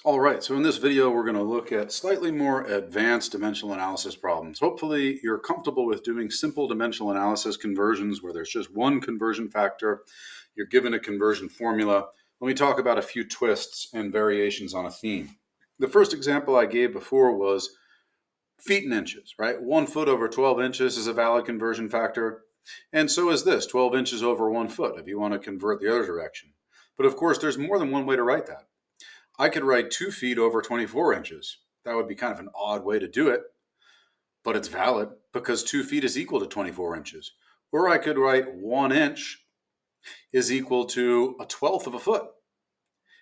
All right, so in this video, we're going to look at slightly more advanced dimensional analysis problems. Hopefully, you're comfortable with doing simple dimensional analysis conversions where there's just one conversion factor. You're given a conversion formula. Let me talk about a few twists and variations on a theme. The first example I gave before was feet and inches, right? 1 foot over 12 inches is a valid conversion factor. And so is this, 12 inches over 1 foot, if you want to convert the other direction. But of course, there's more than one way to write that. I could write 2 feet over 24 inches. That would be kind of an odd way to do it, but it's valid because 2 feet is equal to 24 inches. Or I could write 1 inch is equal to a twelfth of a foot.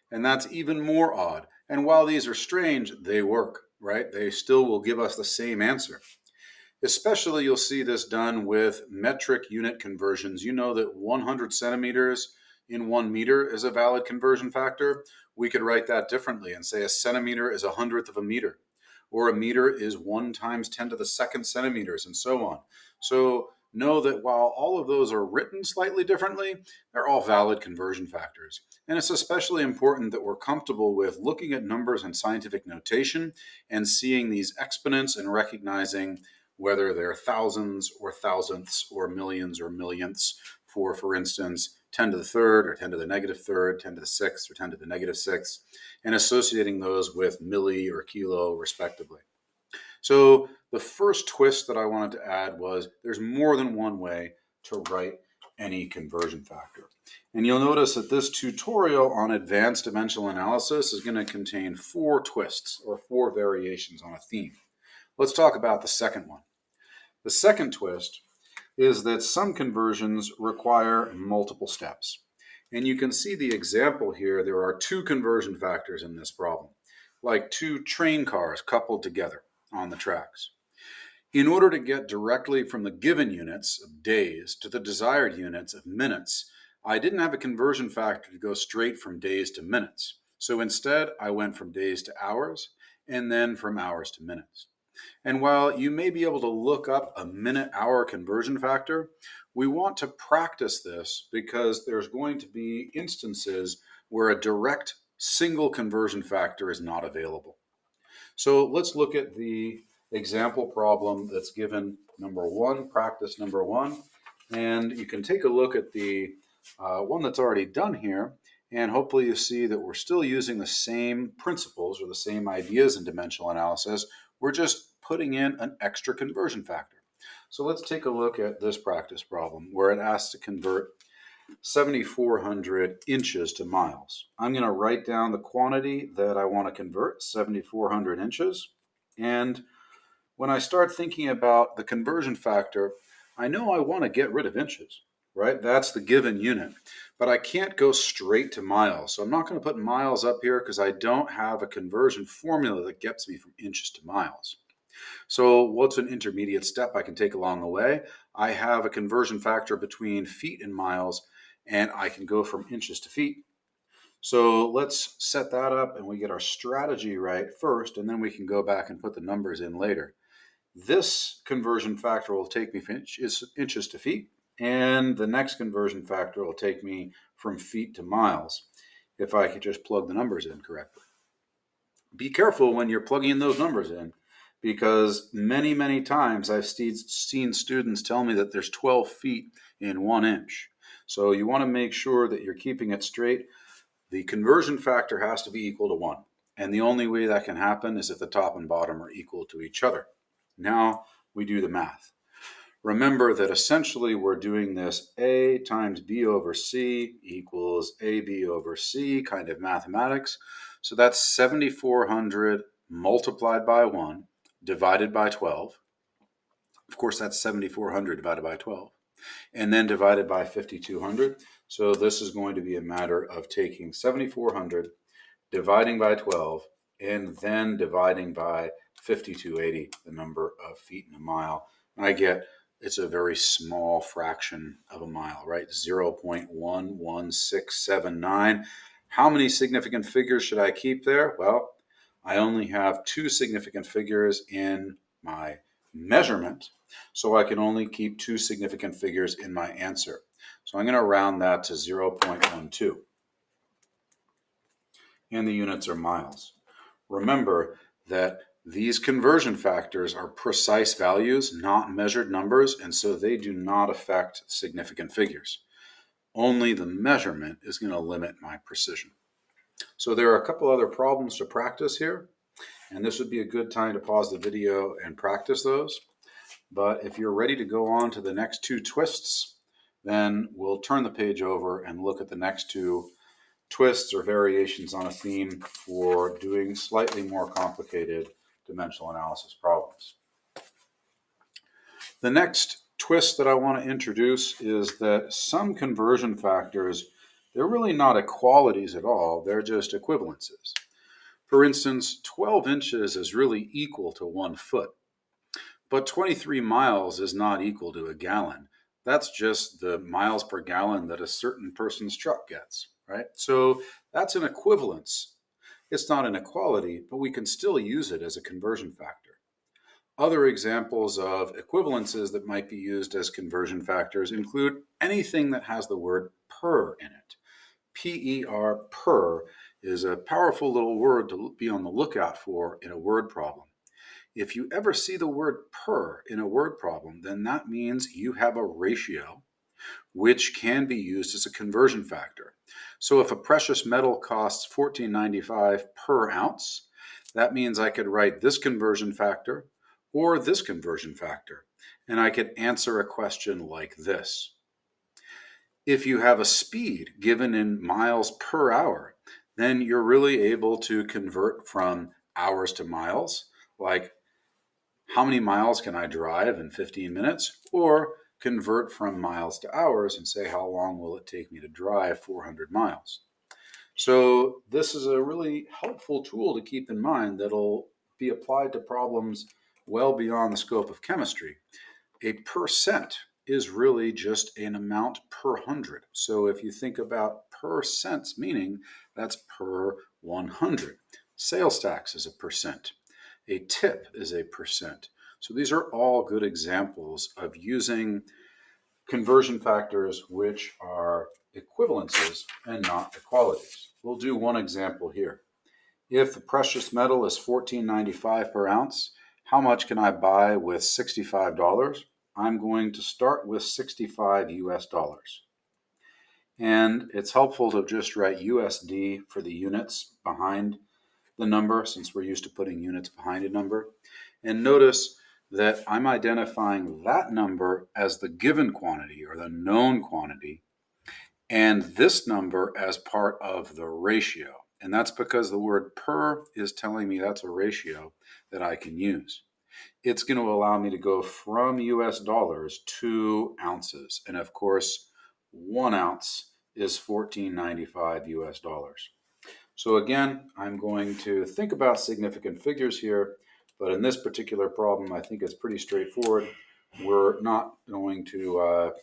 And that's even more odd. And while these are strange, they work, right? They still will give us the same answer. Especially you'll see this done with metric unit conversions. You know that 100 centimeters in 1 meter is a valid conversion factor. We could write that differently and say a centimeter is a hundredth of a meter, or a meter is 1 times 10 to the second centimeters, and so on. So know that while all of those are written slightly differently, they're all valid conversion factors. And it's especially important that we're comfortable with looking at numbers in scientific notation and seeing these exponents and recognizing whether they're thousands or thousandths or millions or millionths for instance, 10 to the third or 10 to the negative third, 10 to the sixth or 10 to the negative sixth, and associating those with milli or kilo respectively. So the first twist that I wanted to add was there's more than one way to write any conversion factor. And you'll notice that this tutorial on advanced dimensional analysis is going to contain 4 twists or 4 variations on a theme. Let's talk about the second one. The second twist is that some conversions require multiple steps. And you can see the example here. There are 2 conversion factors in this problem, like 2 train cars coupled together on the tracks. In order to get directly from the given units of days to the desired units of minutes, I didn't have a conversion factor to go straight from days to minutes. So instead, I went from days to hours and then from hours to minutes. And while you may be able to look up a minute-hour conversion factor, we want to practice this because there's going to be instances where a direct single conversion factor is not available. So let's look at the example problem that's given number 1, practice number 1. And you can take a look at the one that's already done here. And hopefully you see that we're still using the same principles or the same ideas in dimensional analysis. We're just putting in an extra conversion factor. So let's take a look at this practice problem where it asks to convert 7,400 inches to miles. I'm going to write down the quantity that I want to convert, 7,400 inches. And when I start thinking about the conversion factor, I know I want to get rid of inches, right? That's the given unit. But I can't go straight to miles. So I'm not going to put miles up here because I don't have a conversion formula that gets me from inches to miles. So what's an intermediate step I can take along the way? I have a conversion factor between feet and miles, and I can go from inches to feet. So let's set that up and we get our strategy right first, and then we can go back and put the numbers in later. This conversion factor will take me from inches to feet, and the next conversion factor will take me from feet to miles if I could just plug the numbers in correctly. Be careful when you're plugging those numbers in, because many times I've seen students tell me that there's 12 feet in 1 inch. So you want to make sure that you're keeping it straight. The conversion factor has to be equal to 1. And the only way that can happen is if the top and bottom are equal to each other. Now we do the math. Remember that essentially we're doing this A times B over C equals AB over C kind of mathematics. So that's 7,400 multiplied by 1 divided by 12. Of course, that's 7,400 divided by 12. And then divided by 5,200. So this is going to be a matter of taking 7,400, dividing by 12, and then dividing by 5,280, the number of feet in a mile. I get it's a very small fraction of a mile, right? 0.11679. How many significant figures should I keep there? Well, I only have 2 significant figures in my measurement, so I can only keep 2 significant figures in my answer. So I'm going to round that to 0.12. And the units are miles. Remember that these conversion factors are precise values, not measured numbers, and so they do not affect significant figures. Only the measurement is going to limit my precision. So there are a couple other problems to practice here, and this would be a good time to pause the video and practice those. But if you're ready to go on to the next two twists, then we'll turn the page over and look at the next two twists or variations on a theme for doing slightly more complicated dimensional analysis problems. The next twist that I want to introduce is that some conversion factors, they're really not equalities at all, they're just equivalences. For instance, 12 inches is really equal to 1 foot, but 23 miles is not equal to a gallon. That's just the miles per gallon that a certain person's truck gets, right? So that's an equivalence. It's not an equality, but we can still use it as a conversion factor. Other examples of equivalences that might be used as conversion factors include anything that has the word per in it. P-E-R, per, is a powerful little word to be on the lookout for in a word problem. If you ever see the word per in a word problem, then that means you have a ratio which can be used as a conversion factor. So if a precious metal costs $14.95 per ounce, that means I could write this conversion factor or this conversion factor, and I could answer a question like this. If you have a speed given in miles per hour, then you're really able to convert from hours to miles, like how many miles can I drive in 15 minutes? Or convert from miles to hours and say, how long will it take me to drive 400 miles? So this is a really helpful tool to keep in mind that'll be applied to problems well beyond the scope of chemistry. A percent is really just an amount per hundred. So if you think about per cents, meaning that's per 100. Sales tax is a percent. A tip is a percent. So these are all good examples of using conversion factors which are equivalences and not equalities. We'll do one example here. If the precious metal is $14.95 per ounce, how much can I buy with $65? I'm going to start with 65 US dollars. And it's helpful to just write USD for the units behind the number, since we're used to putting units behind a number. And notice that I'm identifying that number as the given quantity or the known quantity, and this number as part of the ratio. And that's because the word per is telling me that's a ratio that I can use. It's going to allow me to go from US dollars to ounces. And of course, 1 ounce is $14.95 US dollars. So again, I'm going to think about significant figures here, but in this particular problem, I think it's pretty straightforward. We're not going to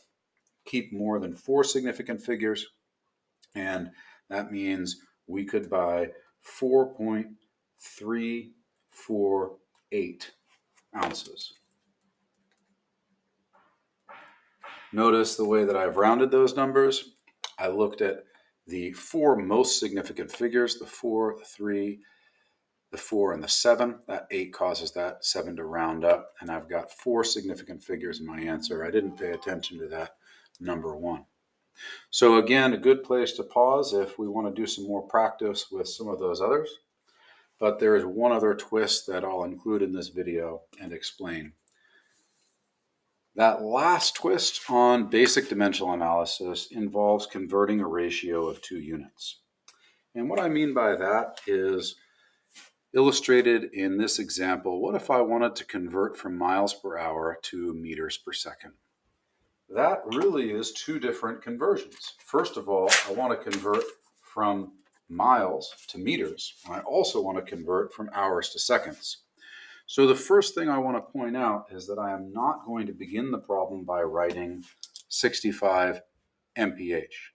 keep more than 4 significant figures, and that means we could buy 4.348 ounces. Notice the way that I've rounded those numbers. I looked at the 4 most significant figures, the 4, the 3, the 4, and the 7. That 8 causes that 7 to round up, and I've got 4 significant figures in my answer. I didn't pay attention to that number 1. So again, a good place to pause if we want to do some more practice with some of those others. But there is one other twist that I'll include in this video and explain. That last twist on basic dimensional analysis involves converting a ratio of 2 units. And what I mean by that is illustrated in this example. What if I wanted to convert from miles per hour to meters per second? That really is 2 different conversions. First of all, I want to convert from miles to meters, and I also want to convert from hours to seconds. So the first thing I want to point out is that I am not going to begin the problem by writing 65 mph.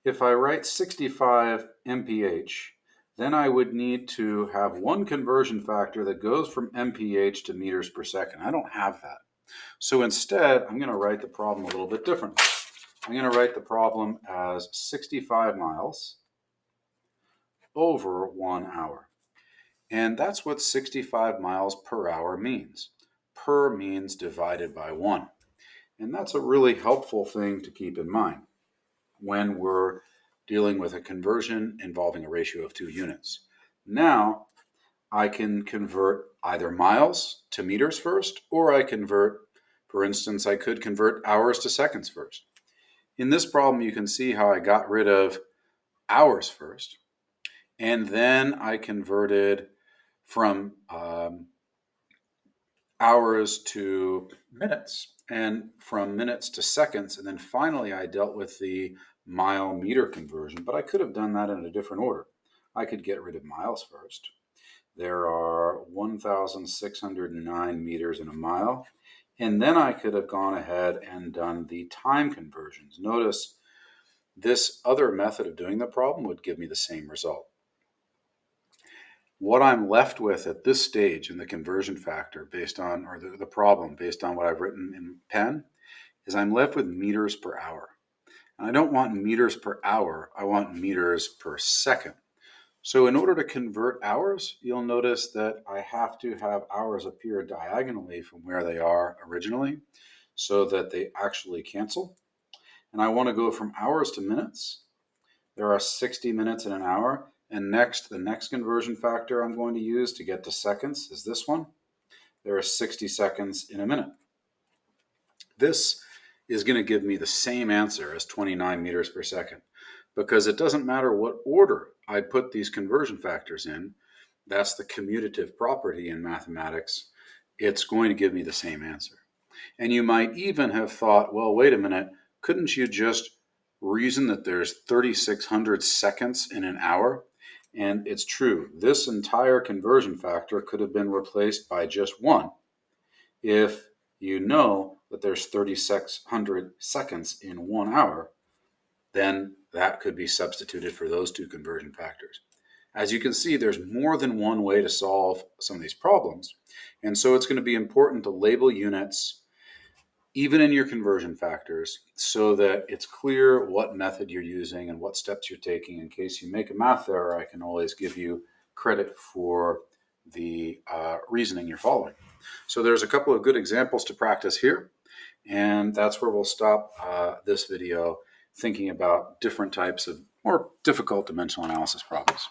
If I write 65 mph, then I would need to have one conversion factor that goes from mph to meters per second. I don't have that. So instead, I'm going to write the problem a little bit differently. I'm going to write the problem as 65 miles over 1 hour. And that's what 65 miles per hour means. Per means divided by 1. And that's a really helpful thing to keep in mind when we're dealing with a conversion involving a ratio of 2 units. Now, I can convert either miles to meters first, or for instance, I could convert hours to seconds first. In this problem, you can see how I got rid of hours first, and then I converted from hours to minutes, and from minutes to seconds, and then finally I dealt with the mile meter conversion, but I could have done that in a different order. I could get rid of miles first. There are 1,609 meters in a mile, and then I could have gone ahead and done the time conversions. Notice this other method of doing the problem would give me the same result. What I'm left with at this stage in the conversion factor based on, or the problem based on what I've written in pen, is I'm left with meters per hour. And I don't want meters per hour, I want meters per second. So in order to convert hours, you'll notice that I have to have hours appear diagonally from where they are originally so that they actually cancel. And I want to go from hours to minutes. There are 60 minutes in an hour. And next, the next conversion factor I'm going to use to get to seconds is this one. There are 60 seconds in a minute. This is going to give me the same answer as 29 meters per second, because it doesn't matter what order I put these conversion factors in. That's the commutative property in mathematics. It's going to give me the same answer. And you might even have thought, well, wait a minute, couldn't you just reason that there's 3,600 seconds in an hour? And it's true. This entire conversion factor could have been replaced by just 1 if you know that there's 3,600 seconds in 1 hour. Then that could be substituted for those 2 conversion factors. As you can see, there's more than one way to solve some of these problems. And so it's going to be important to label units even in your conversion factors so that it's clear what method you're using and what steps you're taking. In case you make a math error, I can always give you credit for the reasoning you're following. So there's a couple of good examples to practice here, and that's where we'll stop this video, thinking about different types of more difficult dimensional analysis problems.